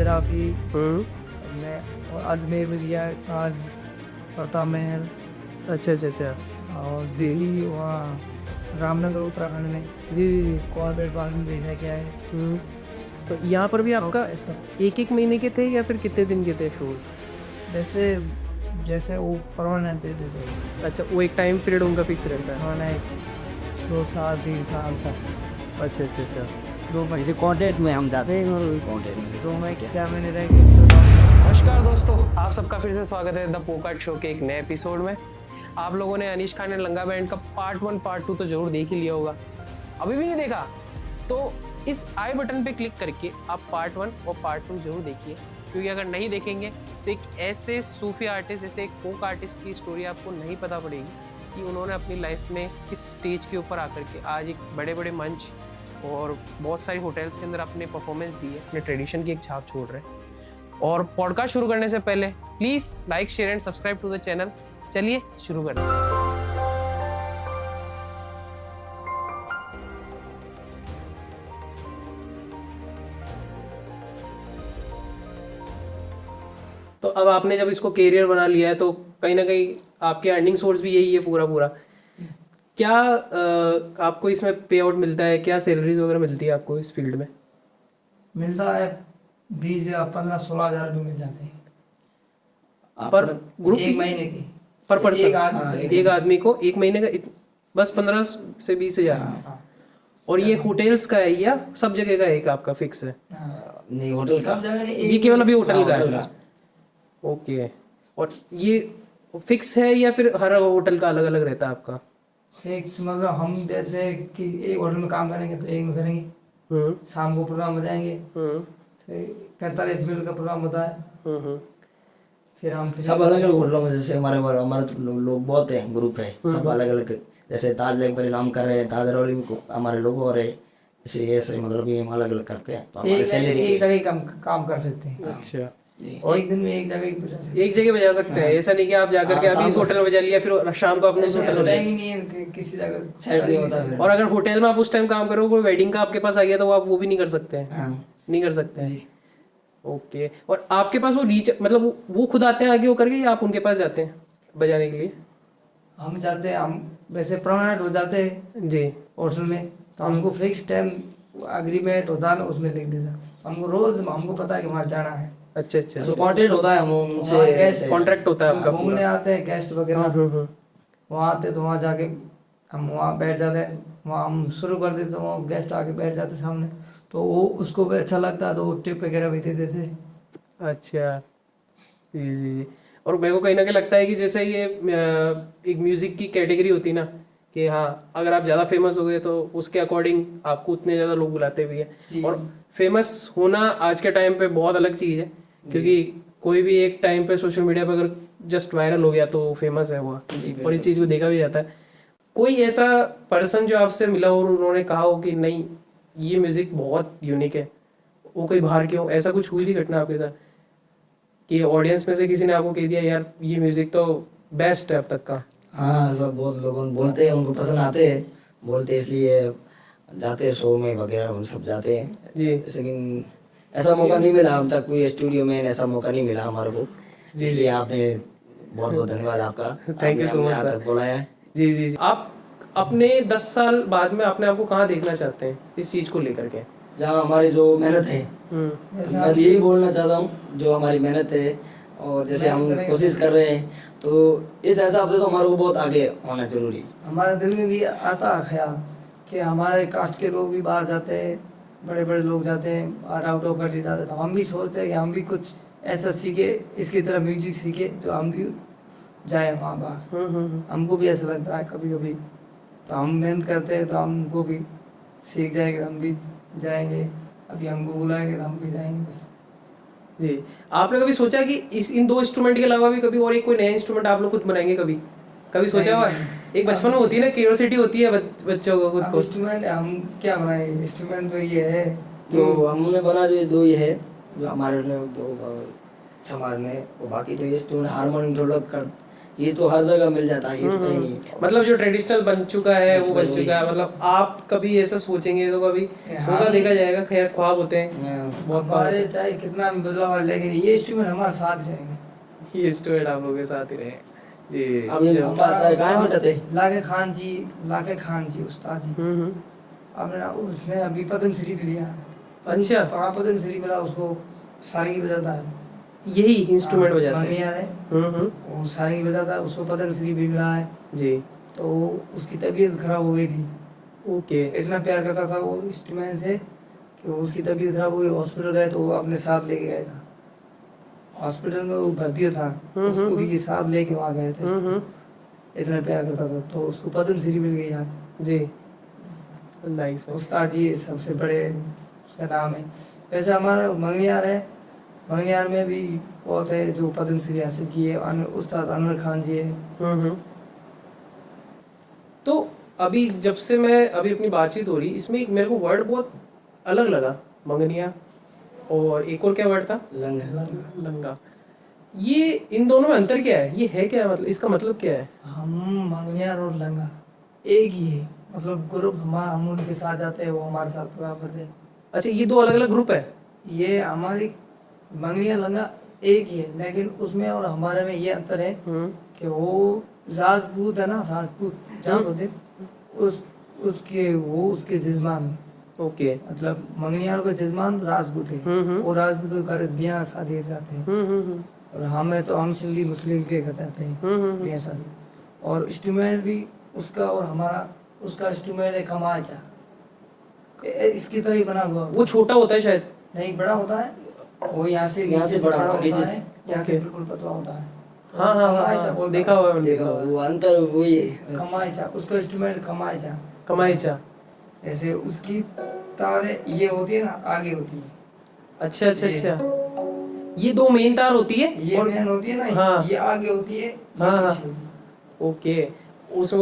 खजुराहो हमने और अजमेर में दिया है, ताज, प्रताप महल अच्छा अच्छा अच्छा। और दिल्ली, वहाँ रामनगर उत्तराखंड में जी जी जी। कॉर्बेट पार्क में भेजा गया है। हम्म। तो यहाँ पर भी आपका ऐसा एक एक महीने के थे या फिर कितने दिन के थे शोज? जैसे जैसे वो परमानेंट दे देते हैं, अच्छा, वो एक टाइम पीरियड उनका फिक्स रहता है। परमानेंट 2 साल 3 साल तक, अच्छा अच्छा अच्छा। 2 महीने, जैसे कॉन्टेंट में हम जाते हैं और कॉन्टेंट में 2 महीने 4 महीने रह गए। नमस्कार दोस्तों, आप सबका फिर से स्वागत है द पोकार्ट शो के एक नए एपिसोड में। आप लोगों ने Anish Khan and Langa band का पार्ट 1 पार्ट 2 तो जरूर देख ही लिया होगा। अभी भी नहीं देखा तो इस आई बटन पे क्लिक करके आप पार्ट 1 और पार्ट 2 जरूर देखिए, क्योंकि अगर नहीं देखेंगे तो एक ऐसे सूफी आर्टिस्ट, ऐसे एक फोक आर्टिस्ट की स्टोरी आपको नहीं पता पड़ेगी कि उन्होंने अपनी लाइफ में किस स्टेज के ऊपर आकर के आज एक बड़े बड़े मंच और बहुत सारी होटल्स के अंदर अपने परफॉर्मेंस दी है, अपने ट्रेडिशन की एक छाप छोड़ रहे हैं। और पॉडकास्ट शुरू करने से पहले please like, share and subscribe to the channel. चलिए शुरू करते हैं। तो अब आपने जब इसको कैरियर बना लिया है तो कहीं ना कहीं आपके अर्निंग सोर्स भी यही है पूरा पूरा। क्या आपको इसमें पे आउट मिलता है? क्या सैलरीज वगैरह मिलती है आपको इस फील्ड में? मिलता है 20 या 15-16 हज़ार रुपये मिल जाते हैं पर ग्रुप एक महीने की, पर पर्सन, एक आदमी को एक महीने का बस 15 से 20 हज़ार। हाँ। और ये होटल्स का है या सब जगह का एक आपका फिक्स है? नहीं, होटल का सब जगह नहीं, ये केवल अभी होटल का होटल है? ओके। और ये फिक्स है या फिर हर होटल का अलग अलग रहता है आपका? फिक्स मतलब हम जैसे कि एक होटल में काम करेंगे तो एक में करेंगे, शाम को प्रोग्राम हो जाएंगे, फिर 45 मिनट का प्रोग्राम होता है, फिर हम सब अलग अलग होटलों में, जैसे हमारे तो लोग बहुत है, ग्रुप है, सब अलग अलग। जैसे ताज लेक पर नाम कर रहे हैं, ताज रौली में हमारे लोग हो रहे, इसे ऐसे मतलब ये हम अलग अलग करते हैं तो हमारे सैलरी एक जगह ही काम कर सकते हैं। अच्छा। और एक दिन में एक जगह ही बजा सकते हैं। एक जगह बजा सकते हैं, ऐसा नहीं कि आप जाकर के अभी इस होटल में बजा लिया फिर शाम को अपने ऐसा होटल टाइम ही नहीं है कि किसी जगह सेट नहीं होता फिर। और अगर होटल में आप उस टाइम काम करो, कोई वेडिंग का आपके पास आ गया तो आप वो भी नहीं कर सकते हैं? हाँ। नहीं कर सकते हैं। ओके। और आपके पास वो रीच मतलब वो खुद आते हैं आगे वो करके या आप उनके पास जाते हैं बजाने के लिए? हम जाते हैं, हम वैसे परमानेंट हो जाते हैं जी। होटल में, तो हमको फिक्स टाइम एग्रीमेंट होता है ना, उसमें लिख देता हमको, रोज हमको पता है कि वहाँ जाना है। अच्छा अच्छा। जो कॉन्ट्रैक्ट होता है हम उनसे कॉन्ट्रैक्ट होता है आपका घूमने आते हैं गेस्ट वगैरह, वहाँ आते तो वहाँ जाके हम वहाँ बैठ जाते हैं, वहाँ हम शुरू कर देते तो वहाँ गेस्ट आके बैठ जाते सामने, तो वो उसको भी अच्छा लगता है तो वो टिप वगैरह भी दे देते। अच्छा। जी जी जी। और मेरे को कहीं ना कहीं लगता है कि जैसे ये एक म्यूज़िक की कैटेगरी होती है ना कि हाँ, अगर आप ज़्यादा फेमस हो गए तो उसके अकॉर्डिंग आपको उतने ज़्यादा लोग बुलाते भी हैं। और फेमस होना आज के टाइम पे बहुत अलग चीज़ है, क्योंकि कोई भी एक टाइम पे सोशल मीडिया पे अगर जस्ट वायरल हो गया तो फेमस है वो, और इस चीज़ को देखा भी जाता है। कोई ऐसा पर्सन जो आपसे मिला हो और उन्होंने कहा हो कि नहीं ये म्यूज़िक बहुत यूनिक है, वो कोई बाहर के हो, ऐसा कुछ हुई थी घटना आपके साथ कि ऑडियंस में से किसी ने आपको कह दिया यार ये म्यूज़िक तो बेस्ट है अब तक का? हाँ, सब बहुत लोग बोलते हैं, उनको पसंद आते हैं, बोलते इसलिए जाते हैं शो में वगैरह, हम सब जाते हैं जी। लेकिन ऐसा मौका नहीं मिला अब तक, कोई स्टूडियो में ऐसा मौका नहीं मिला हमारे को, इसलिए आपने बहुत बहुत धन्यवाद आपका। Thank you so much sir, बुलाया है। जी जी जी। आप अपने 10 साल बाद में अपने आप को कहाँ देखना चाहते हैं इस चीज़ को लेकर के? जहाँ हमारी जो मेहनत है, मैं तो यही बोलना चाहता हूँ, जो हमारी मेहनत है और जैसे हम कोशिश कर रहे हैं, तो इस हिसाब से तो हमारे को बहुत आगे होना जरूरी। हमारे दिल में भी आता है ख्याल कि हमारे कास्ट के लोग भी बाहर जाते हैं, बड़े बड़े लोग जाते हैं और आउट ऑफ कंट्री जाते हैं, तो हम भी सोचते हैं कि हम भी कुछ ऐसा सीखे, इसकी तरह म्यूजिक सीखे जो हम भी जाए वहाँ बाहर। हमको भी ऐसा लगता है कभी कभी, तो हम मेहनत करते हैं तो हमको भी सीख जाएंगे, हम भी जाएंगे, अभी हमको बुलाएंगे तो हम भी जाएंगे बस। जी। आपने कभी सोचा कि इन 2 इंस्ट्रूमेंट के अलावा भी कभी और एक कोई नया इंस्ट्रूमेंट आप लोग खुद बनाएंगे? कभी सोचा हुआ? एक बचपन में होती है ना क्यूरियोसिटी होती है बच्चों को खुद को। इंस्ट्रूमेंट हम क्या बनाए, इंस्ट्रूमेंट तो ये है जो हमने बना जो 2 ये है जो हमारे जो समाज में, और बाकी तो ये इंस्ट्रूमेंट हारमोनियम ये तो हर जगह मिल जाता है, ये तो कहीं नहीं है। मतलब जो ट्रेडिशनल बन चुका है वो बन बस चुका है, मतलब आप कभी ऐसा सोचेंगे तो कभी हाँ। होगा, देखा जाएगा, खैर ख्वाब होते हैं, हाँ, बहुत ख्वाब हमारे होते चाहे कितना भी बदलाव है, लेकिन ये इंस्ट्रूमेंट हमारे साथ रहेंगे। हैं। ये स्टूडेंट आप लोगों के साथ ही रहे जी। अब ये जब- गायब हो जाते हैं। लाके खान जी उस्ताद जी, हम्म। अब ना उसने अभी पद्मश्री भी लिया। अच्छा। पद्मश्री मिला उसको, सारंगी बजाता है। यही इंस्ट्रूमेंट हाँ, बजाते हैं। मंगनियार है, हम्म। वो सारंगी बजाता है, उसको पद्मश्री भी मिला है। जी। तो उसकी तबीयत खराब हो गई थी, ओके। इतना प्यार करता था वो इंस्ट्रूमेंट से कि उसकी तबीयत खराब हो गई, हॉस्पिटल गए तो वो अपने साथ लेके गया था। हॉस्पिटल में वो भर्ती था, उसको भी साथ लेके वहाँ गए थे। इतना प्यार करता था, तो उसको पद्मश्री मिल गई आज। जी। नाइस। उस्ताद जी सबसे बड़े उसका नाम है। वैसे हमारा मंगनियार है, मंगनियार में भी बहुत है जो पद्मश्री हासिल की है, उस्ताद अनवर खान जी है। तो अभी जब से मैं अभी अपनी बातचीत हो रही, इसमें एक मेरे को वर्ड बहुत अलग लगा, मंगनिया, और एक और क्या वर्ड था, लंगा। लंगा। ये इन दोनों में अंतर क्या है, ये है क्या, मतलब इसका मतलब क्या है? हम मंगनियार और लंगा एक ही है, मतलब ग्रुप हमारा, हम उनके साथ जाते हैं, वो हमारे साथ प्रोग्राम करते हैं। अच्छा, ये दो अलग अलग ग्रुप है? ये हमारी मंगनिया लंगा एक ही है, लेकिन उसमें और हमारे में ये अंतर है कि वो राजपूत है ना, राजपूत जात होते उस उसके वो उसके जजमान, ओके। मतलब मंगनियार का जजमान राजपूत है, वो राजपूत घर ब्याह शादी करते हैं। और हमें तो हम सिंधी मुस्लिम के घर जाते हैं ब्याह शादी। और इंस्ट्रूमेंट भी उसका और हमारा, उसका इंस्ट्रूमेंट है कमाचा, इसकी तरह ही बना हुआ। वो छोटा होता है शायद? नहीं, बड़ा होता है, वो यहाँ से बड़ा होता है, होता है, यहाँ से ओके। बिल्कुल पतला होता है। हाँ हाँ हाँ, कमाईचा हाँ, बोलते देखा हैं हुआ है मैंने, देखो देखा हुआ है। वो अंतर वही है। कमाईचा, उसका इंस्ट्रूमेंट कमाईचा। कमाईचा। जैसे उसकी तारें ये होती है ना, आगे होती है, अच्छा अच्छा ये। अच्छा, ये दो मेन तार होती है ये और मेन होती है ना, हाँ। ये आगे होती है, ये हाँ, हाँ। पीछे होती है। ओके, उसमें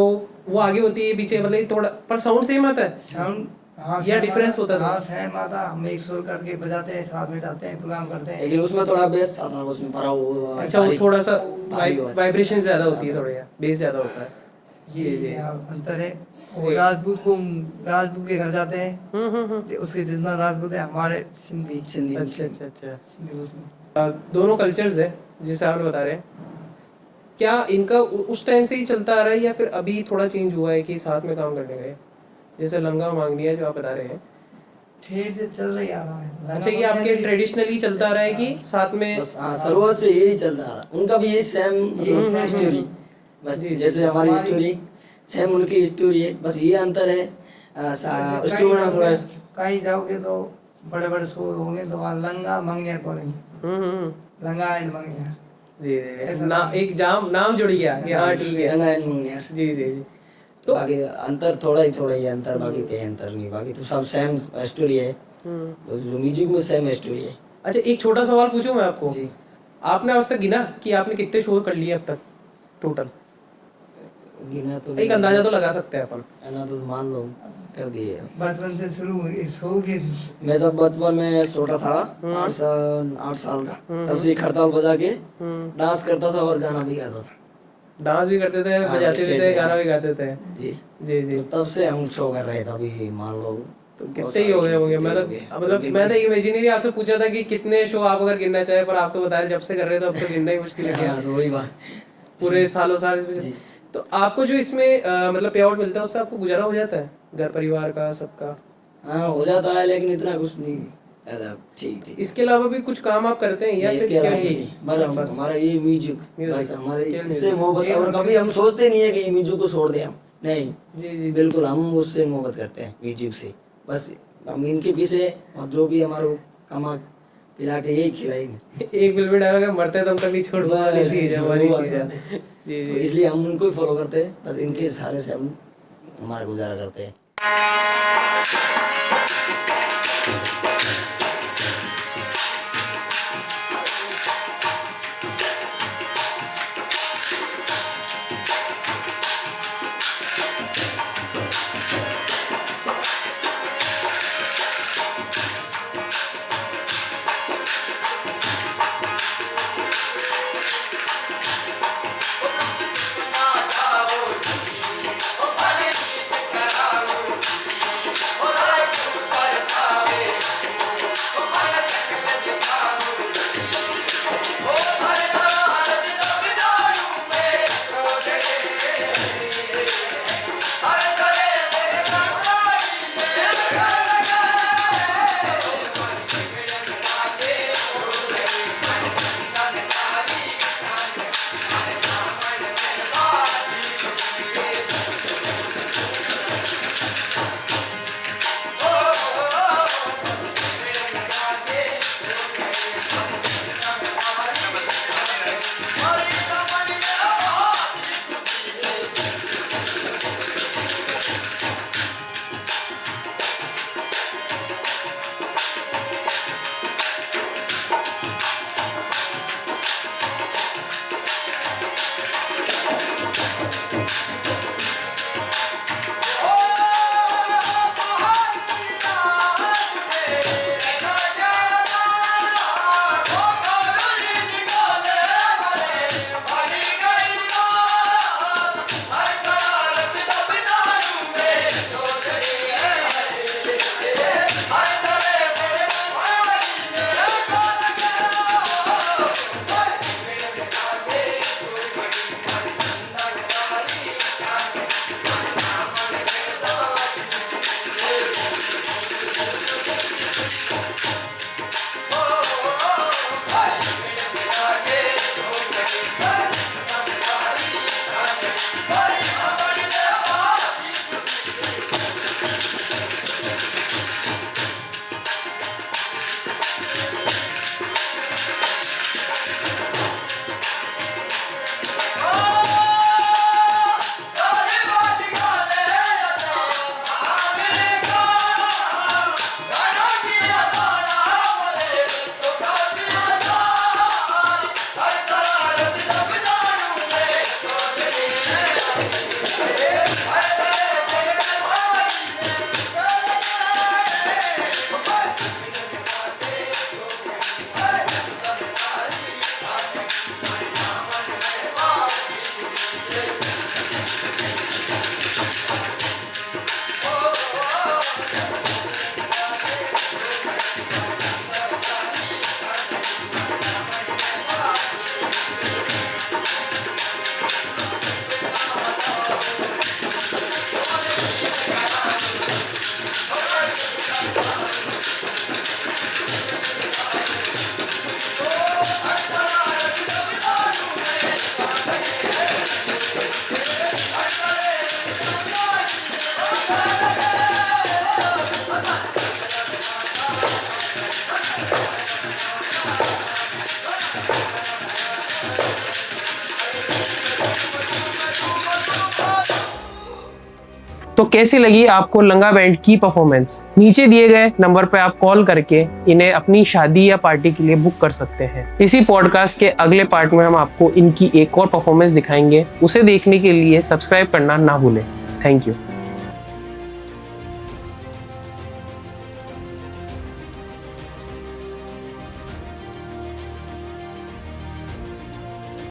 वो आगे होती है, पीछे, मतलब ये थोड़ा, पर साउंड सेम आता है साउंड हाँ या सेम डिफरेंस आता, होता है? हाँ सेम आता, हम एक सुर करके बजाते हैं, साथ में जाते हैं, प्रोग्राम करते हैं। लेकिन उसमें थोड़ा बेस आता है, उसमें भरा वो अच्छा, वो थोड़ा सा भारी आवाज। वाइब्रेशन ज्यादा होती है, थोड़ा बेस ज्यादा होता है। ये जी। यहाँ अंतर है। और राजपूत के घर जाते हैं, उसके जितना राजपूत है, हमारे सिंधी सिंधी अच्छा मुस्लिम। अच्छा अच्छा। सिंधी मुस्लिम। दोनों कल्चर्स है जिसे आप बता रहे हैं, क्या इनका उस टाइम से ही चलता आ रहा है या फिर अभी थोड़ा चेंज हुआ है कि साथ में काम करने गए, जैसे लंगा मांगनिया जो आप बता रहे हैं? ठेठ से चल रही आ रहा है। अच्छा, ये आपके ट्रेडिशनली चलता आ रहा है कि साथ में? बस हाँ, शुरुआत से यही चलता आ रहा, उनका भी यही सेम same स्टोरी, बस जी, जैसे हमारी स्टोरी सेम उनकी स्टोरी है, बस ये अंतर है इंस्ट्रूमेंट थोड़ा। कहीं जाओगे तो बड़े बड़े शोर होंगे तो वहाँ लंगा मंगनिया बोलेंगे, लंगा एंड मंगनिया। जी ऐसा ना, नाम। एक नाम जुड़ गया कि हाँ ठीक है। लंगा एंड मुंगेर। जी जी जी। तो तो बाकी अंतर थोड़ा ही अंतर, बाकी कोई अंतर नहीं, बाकी तो सब सेम स्टोरी है, बस जो म्यूजिक में सेम स्टोरी है। अच्छा, एक छोटा सवाल पूछूं मैं आपको? जी। आपने आज तक गिना कि आपने कितने शो कर लिए अब तक टोटल? गिना तो एक अंदाजा तो लगा सकते हैं अपन। है ना, तो मान लो कर दिए। बचपन से शुरू हुई सो के मैं जब बचपन में छोटा था, 8 साल का, तब से खड़ताल बजा के डांस करता था और गाना भी गाता था। डांस भी करते थे, हाँ, बजाते भी स्टेज थे, में, गाना हाँ। भी गाते थे? जी। जी जी। तो तब से हम शो कर रहे थे, अभी मान लो तो कितने ही हो गए होंगे? मतलब मैं तो इमेजिनरी आपसे पूछा था कि कितने शो आप अगर गिनना चाहे, पर आप तो बता रहे जब से कर रहे थे अब तो गिनना ही मुश्किल है क्या? हाँ, वही बात। पूरे सालों साल इसमें। जी। तो आपको जो इसमें मतलब पे आउट मिलता है उससे आपको गुजारा हो जाता है, घर परिवार का सबका? हाँ, हो जाता है, लेकिन इतना कुछ नहीं ज्यादा। ठीक। इसके अलावा भी कुछ काम आप करते हैं या नहीं, फिर इसके क्या अलावा ही? कुछ नहीं, बस हमारा ये म्यूजिक, बस हमारे केवल इससे म्यूजिक। मोहब्बत, और कभी हम सोचते नहीं है कि म्यूजिक को छोड़ दें हम, नहीं, जी जी। बिल्कुल हम उससे मोहब्बत करते हैं, म्यूजिक से। बस हम इनके पीछे, और जो भी हमारे कमा पिला के यही खिलाएंगे। एक बिल में डाला मरते तो हम कभी छोड़ वाली बस, चीज है, वो वाली वाली चीज है। बात है। जी तो जी। इसलिए हम उनको ही फॉलो करते हैं, बस इनके सहारे से हम हमारा गुजारा करते हैं। तो कैसी लगी आपको लंगा बैंड की परफॉर्मेंस? नीचे दिए गए नंबर पे आप कॉल करके इन्हें अपनी शादी या पार्टी के लिए बुक कर सकते हैं। इसी पॉडकास्ट के अगले पार्ट में हम आपको इनकी एक और परफॉर्मेंस दिखाएंगे। उसे देखने के लिए सब्सक्राइब करना ना भूलें। Thank you.